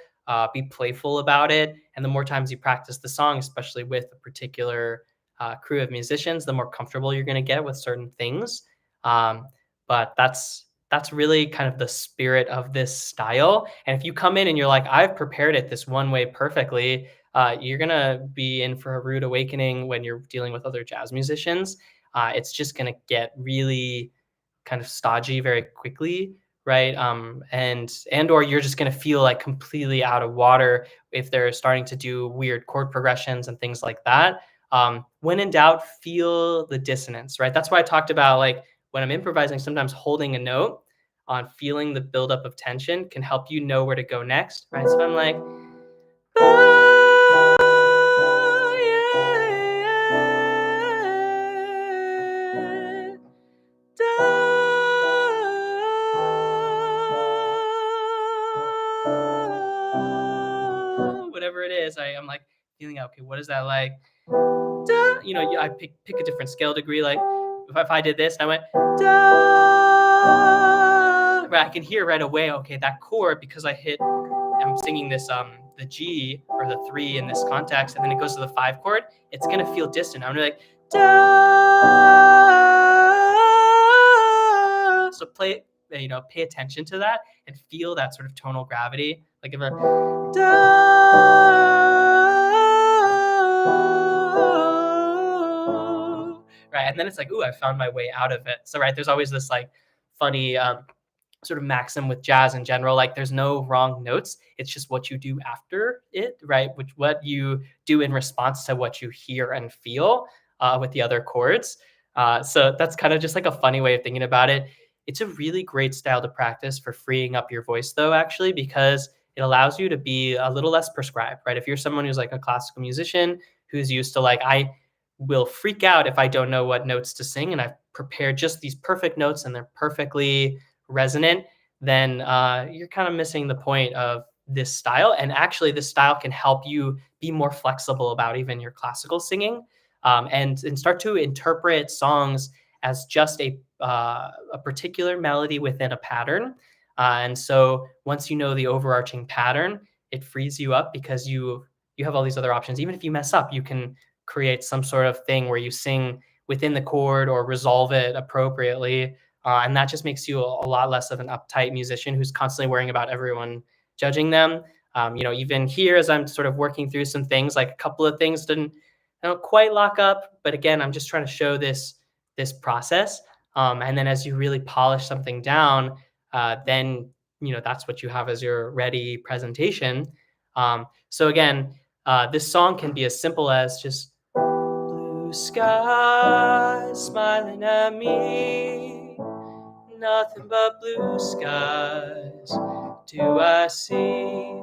be playful about it. And the more times you practice the song, especially with a particular crew of musicians, the more comfortable you're going to get with certain things. But that's really kind of the spirit of this style. And if you come in and you're like, I've prepared it this one way perfectly, you're going to be in for a rude awakening when you're dealing with other jazz musicians. It's just going to get really kind of stodgy very quickly, right? And or you're just going to feel like completely out of water if they're starting to do weird chord progressions and things like that. When in doubt, feel the dissonance, right? That's why I talked about like when I'm improvising, sometimes holding a note on feeling the buildup of tension can help you know where to go next, right? So I'm like, whatever it is, I'm like feeling okay, what is that like? I pick a different scale degree. Like if I did this and I went da, right, I can hear right away, okay, that chord, because I'm singing this the G or the 3 in this context, and then it goes to the 5 chord, it's gonna feel distant. I'm gonna be like da. So pay attention to that and feel that sort of tonal gravity. Like if a da, right, and then it's like, ooh, I found my way out of it. So right, there's always this like funny sort of maxim with jazz in general, like there's no wrong notes, it's just what you do after it, right? What you do in response to what you hear and feel with the other chords. So that's kind of just like a funny way of thinking about it. It's a really great style to practice for freeing up your voice though, actually, because it allows you to be a little less prescribed, right? If you're someone who's like a classical musician who's used to like, I will freak out if I don't know what notes to sing and I've prepared just these perfect notes and they're perfectly resonant, then you're kind of missing the point of this style. And actually, this style can help you be more flexible about even your classical singing, and start to interpret songs as just a particular melody within a pattern. And so once you know the overarching pattern, it frees you up because you have all these other options. Even if you mess up, you can create some sort of thing where you sing within the chord or resolve it appropriately. And that just makes you a lot less of an uptight musician who's constantly worrying about everyone judging them. Even here, as I'm sort of working through some things, like a couple of things didn't I don't quite lock up, but again, I'm just trying to show this process. And then as you really polish something down, then that's what you have as your ready presentation. So again, this song can be as simple as just blue skies smiling at me, nothing but blue skies do I see,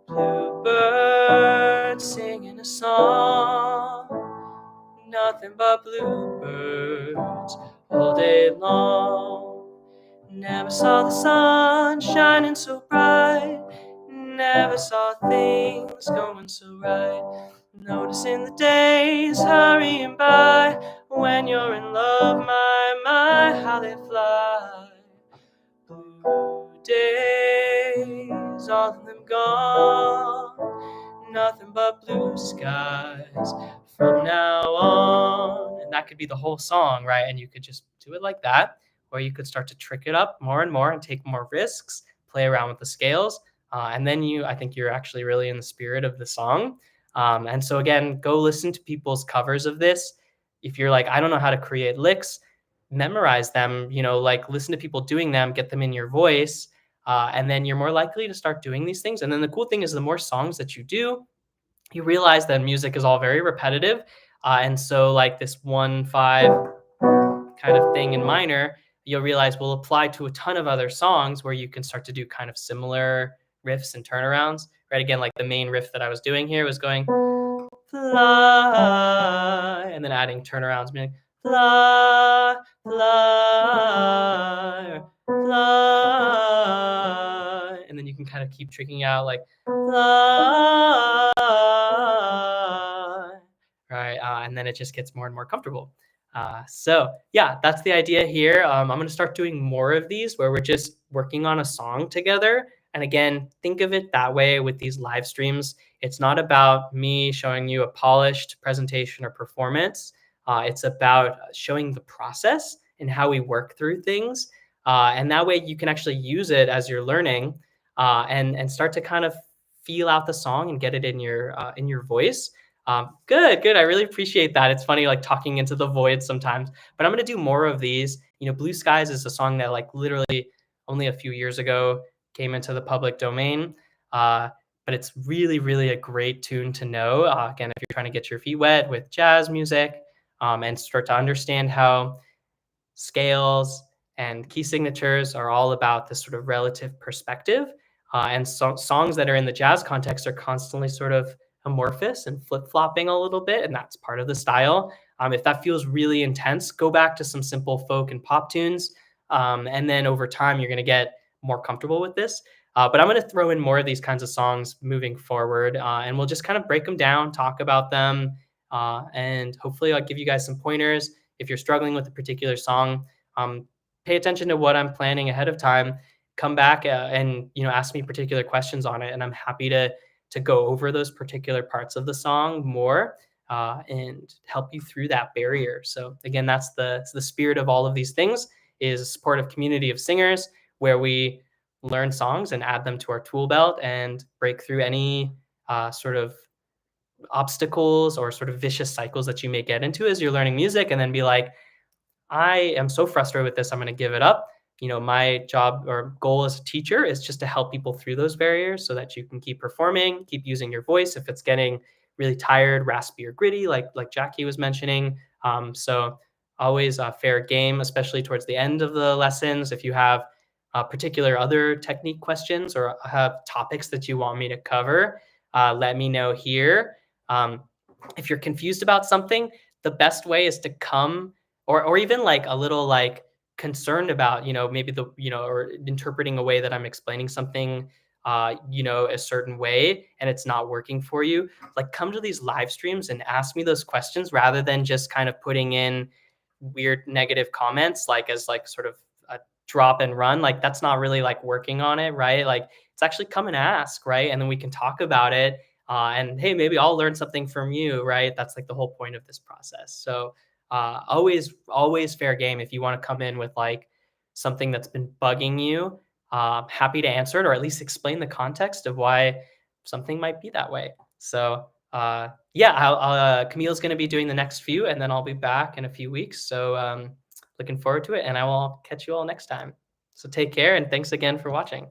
bluebirds singing a song, nothing but bluebirds all day long. Never saw the sun shining so bright, never saw things going so right. Noticing the days hurrying by, when you're in love, my, how they fly. Blue days, all of them gone, nothing but blue skies from now on. And that could be the whole song, right? And you could just do it like that, or you could start to trick it up more and more and take more risks, play around with the scales. And then I think you're actually really in the spirit of the song. And so again, go listen to people's covers of this. If you're like, I don't know how to create licks, memorize them, like listen to people doing them, get them in your voice. And then you're more likely to start doing these things. And then the cool thing is the more songs that you do, you realize that music is all very repetitive. And so like this 1-5 kind of thing in minor, you'll realize will apply to a ton of other songs where you can start to do kind of similar riffs and turnarounds, right? Again, like the main riff that I was doing here was going fly, and then adding turnarounds, meaning fly, fly, fly, and then you can kind of keep tricking out like fly, right? And then it just gets more and more comfortable. So yeah, that's the idea here. I'm going to start doing more of these where we're just working on a song together. And again, think of it that way with these live streams. It's not about me showing you a polished presentation or performance. It's about showing the process and how we work through things. And that way you can actually use it as you're learning and start to kind of feel out the song and get it in your voice. Good. I really appreciate that. It's funny, like talking into the void sometimes, but I'm going to do more of these. Blue Skies is a song that like literally only a few years ago came into the public domain. But it's really, really a great tune to know. Again, if you're trying to get your feet wet with jazz music and start to understand how scales and key signatures are all about this sort of relative perspective. And songs that are in the jazz context are constantly sort of amorphous and flip-flopping a little bit, and that's part of the style. If that feels really intense, go back to some simple folk and pop tunes, and then over time, you're going to get more comfortable with this. But I'm going to throw in more of these kinds of songs moving forward, and we'll just kind of break them down, talk about them, and hopefully I'll give you guys some pointers. If you're struggling with a particular song, pay attention to what I'm planning ahead of time. Come back and ask me particular questions on it, and I'm happy to go over those particular parts of the song more and help you through that barrier. So again, that's the spirit of all of these things, is a supportive community of singers where we learn songs and add them to our tool belt and break through any sort of obstacles or sort of vicious cycles that you may get into as you're learning music, and then be like, I am so frustrated with this, I'm going to give it up. My job or goal as a teacher is just to help people through those barriers so that you can keep performing, keep using your voice if it's getting really tired, raspy, or gritty, like Jackie was mentioning. So always a fair game, especially towards the end of the lessons. If you have particular other technique questions or have topics that you want me to cover, let me know here. If you're confused about something, the best way is to come or even like a little like concerned about, maybe or interpreting a way that I'm explaining something, a certain way and it's not working for you, like come to these live streams and ask me those questions rather than just kind of putting in weird negative comments, like as like sort of a drop and run. Like that's not really like working on it, right? Like it's actually come and ask, right? And then we can talk about it. And hey, maybe I'll learn something from you, right? That's like the whole point of this process. So always fair game. If you want to come in with like something that's been bugging you, happy to answer it or at least explain the context of why something might be that way. So yeah, Camille's going to be doing the next few, and then I'll be back in a few weeks. So looking forward to it, and I will catch you all next time. So take care, and thanks again for watching.